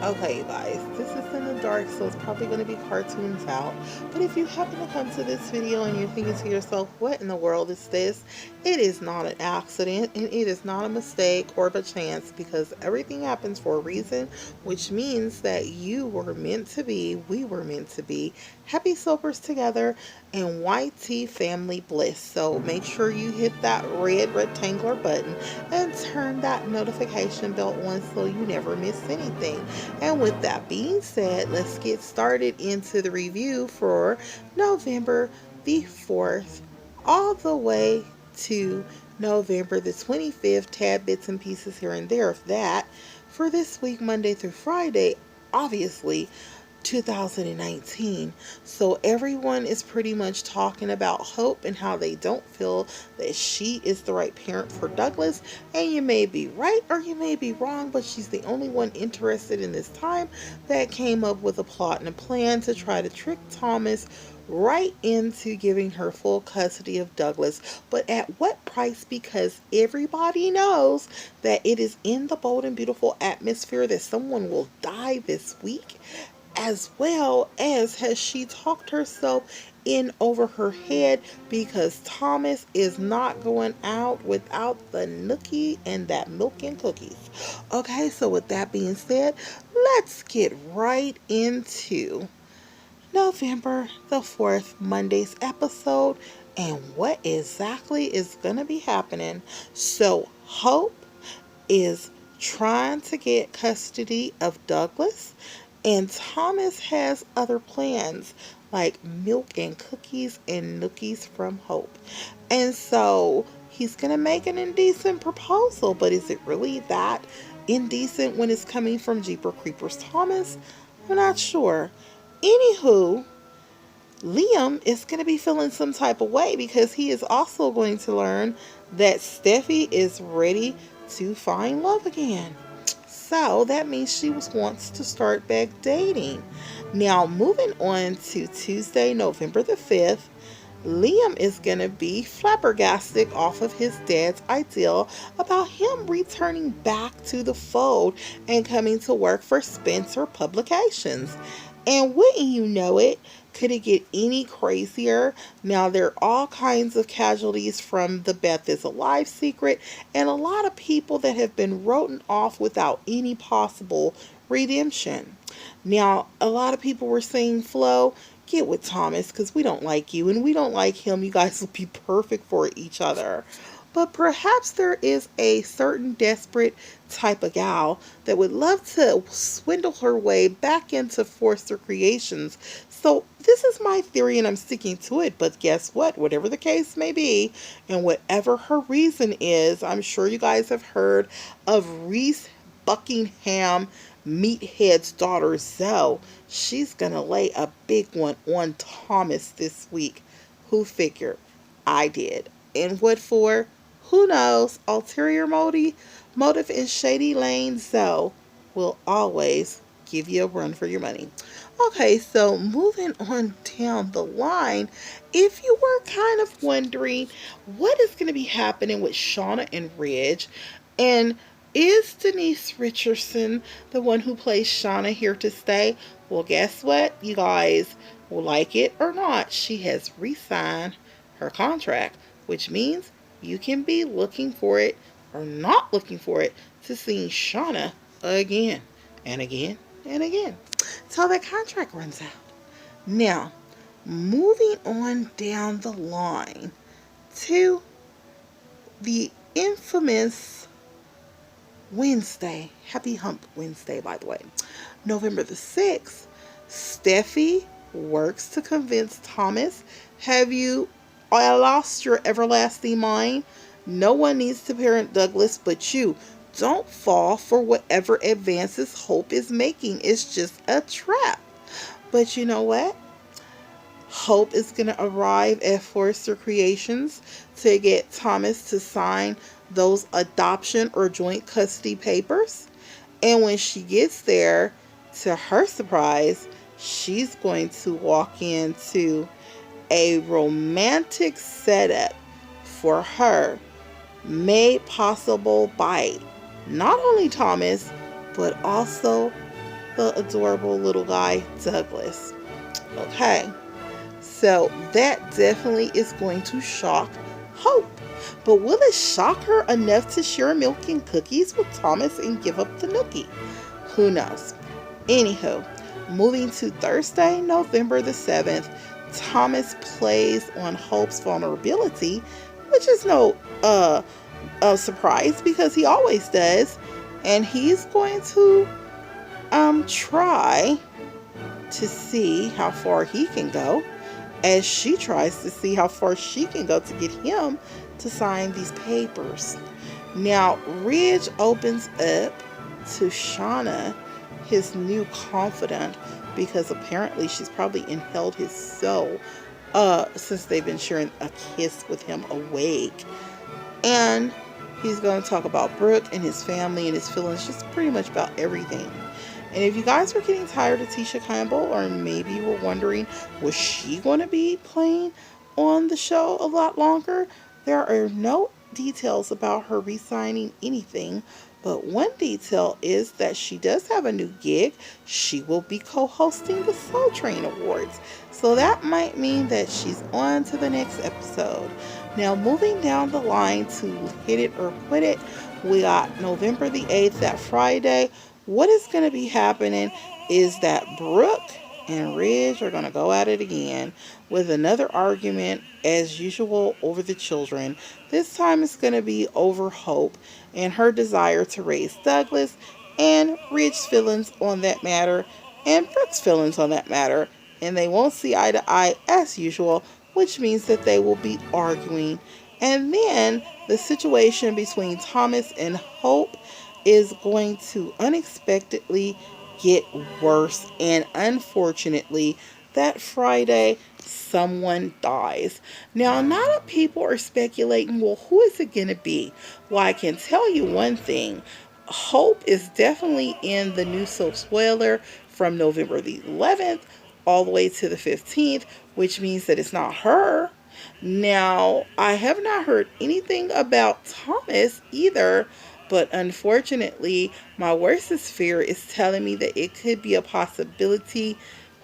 Okay, you guys, this is in the dark, so it's probably going to be cartoons out. But if you happen to come to this video and you're thinking to yourself, what in the world is this? It is not an accident and it is not a mistake or a chance because everything happens for a reason, which means that you were meant to be, we were meant to be happy soapers together and YT family bliss. So make sure you hit that red rectangular button and turn that notification bell on so you never miss anything. And with that being said, let's get started into the review for November the 4th, all the way to November the 25th, tad bits and pieces here and there of that. For this week, Monday through Friday, obviously, 2019. So everyone is pretty much talking about Hope and how they don't feel that she is the right parent for Douglas. And you may be right or you may be wrong, but she's the only one interested in this time that came up with a plot and a plan to try to trick Thomas right into giving her full custody of Douglas. But at what price? Because everybody knows that it is in the bold and beautiful atmosphere that someone will die this week, as well as has she talked herself in over her head because Thomas is not going out without the nookie and that milk and cookies. Okay, so with that being said, let's get right into November the 4th, Monday's episode, and what exactly is going to be happening. So, Hope is trying to get custody of Douglas, and Thomas has other plans like milk and cookies and nookies from Hope. And so he's going to make an indecent proposal, but is it really that indecent when it's coming from Jeeper Creepers Thomas? I'm not sure. Anywho, Liam is going to be feeling some type of way because he is also going to learn that Steffi is ready to find love again. So that means she wants to start back dating. Now, moving on to Tuesday, November the 5th, Liam is going to be flabbergasted off of his dad's ideal about him returning back to the fold and coming to work for Spencer Publications. And wouldn't you know it, could it get any crazier? Now, there are all kinds of casualties from the Beth is Alive secret, and a lot of people that have been written off without any possible redemption. Now, a lot of people were saying, Flo, get with Thomas because we don't like you and we don't like him. You guys will be perfect for each other. But perhaps there is a certain desperate type of gal that would love to swindle her way back into Forster Creations. So this is my theory and I'm sticking to it. But guess what? Whatever the case may be, and whatever her reason is, I'm sure you guys have heard of Reese Buckingham Meathead's daughter Zoe. She's gonna lay a big one on Thomas this week. Who figured? I did. And what for? Who knows? Ulterior motive in Shady Lane Zoe will always give you a run for your money. Okay, so moving on down the line, if you were kind of wondering what is going to be happening with Shauna and Ridge, and is Denise Richardson the one who plays Shauna here to stay? Well, guess what, you guys? Will like it or not, she has re-signed her contract, which means you can be looking for it or not looking for it to see Shauna again and again and again till that contract runs out. Now, moving on down the line to the infamous Wednesday. Happy Hump Wednesday, by the way. November the 6th, Steffi works to convince Thomas, have you lost your everlasting mind? No one needs to parent Douglas but you. Don't fall for whatever advances Hope is making. It's just a trap. But you know what? Hope is going to arrive at Forrester Creations to get Thomas to sign those adoption or joint custody papers. And when she gets there, to her surprise, she's going to walk into a romantic setup for her, made possible by not only Thomas, but also the adorable little guy, Douglas. Okay, so that definitely is going to shock Hope. But will it shock her enough to share milk and cookies with Thomas and give up the nookie? Who knows? Anywho, moving to Thursday, November the 7th, Thomas plays on Hope's vulnerability, which is no surprise because he always does. And he's going to try to see how far he can go, as she tries to see how far she can go to get him to sign these papers. Now, Ridge opens up to Shauna, his new confidant, because apparently she's probably inhaled his soul since they've been sharing a kiss with him awake. And he's going to talk about Brooke and his family and his feelings, just pretty much about everything. And if you guys were getting tired of Tisha Campbell, or maybe were wondering, was she going to be playing on the show a lot longer? There are no details about her re-signing anything, but one detail is that she does have a new gig. She will be co-hosting the Soul Train Awards. So that might mean that she's on to the next episode. Now, moving down the line to Hit It or Quit It, we got November the 8th, that Friday. What is going to be happening is that Brooke and Ridge are going to go at it again with another argument, as usual, over the children. This time it's going to be over Hope and her desire to raise Douglas, and Ridge's feelings on that matter, and Brooke's feelings on that matter. And they won't see eye to eye as usual, which means that they will be arguing. And then the situation between Thomas and Hope is going to unexpectedly get worse. And unfortunately, that Friday, someone dies. Now, a lot of people are speculating, well, who is it going to be? Well, I can tell you one thing. Hope is definitely in the new soap spoiler from November the 11th all the way to the 15th, which means that it's not her. Now, I have not heard anything about Thomas either, but unfortunately, my worstest fear is telling me that it could be a possibility.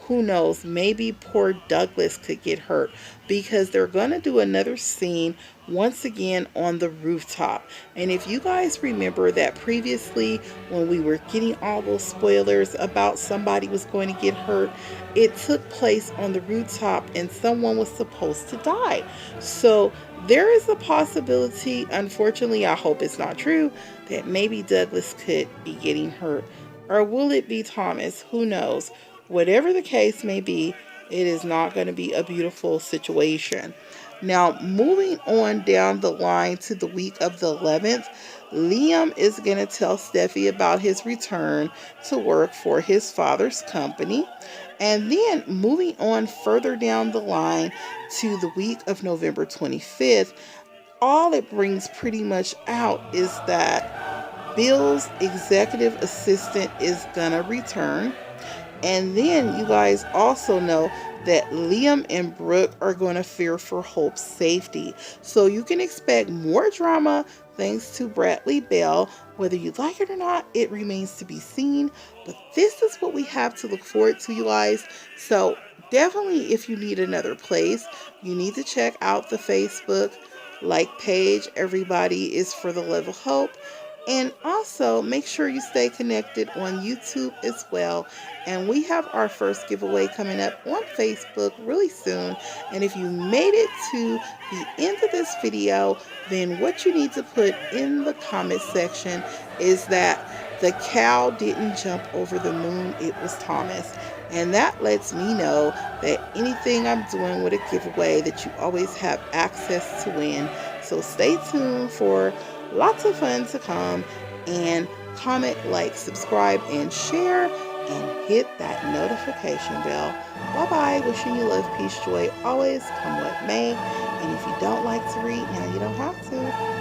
Who knows? Maybe poor Douglas could get hurt, because they're going to do another scene once again on the rooftop. And if you guys remember that previously, when we were getting all those spoilers about somebody was going to get hurt, it took place on the rooftop and someone was supposed to die. So there is a possibility, unfortunately, I hope it's not true, that maybe Douglas could be getting hurt. Or will it be Thomas? Who knows? Whatever the case may be, it is not going to be a beautiful situation. Now, moving on down the line to the week of the 11th, Liam is going to tell Steffy about his return to work for his father's company. And then moving on further down the line to the week of November 25th, all it brings pretty much out is that Bill's executive assistant is going to return. And then you guys also know that Liam and Brooke are going to fear for Hope's safety. So you can expect more drama thanks to Bradley Bell. Whether you like it or not, it remains to be seen. But this is what we have to look forward to, you guys. So definitely, if you need another place, you need to check out the Facebook page. Everybody is for the Love of Hope. And also, make sure you stay connected on YouTube as well. And we have our first giveaway coming up on Facebook really soon. And if you made it to the end of this video, then what you need to put in the comment section is that the cow didn't jump over the moon, it was Thomas. And that lets me know that anything I'm doing with a giveaway, that you always have access to win. So stay tuned for lots of fun to come, and comment, like, subscribe, and share, and hit that notification bell. Bye-bye. Wishing you love, peace, joy, always, come what may. And if you don't like to read, now you don't have to.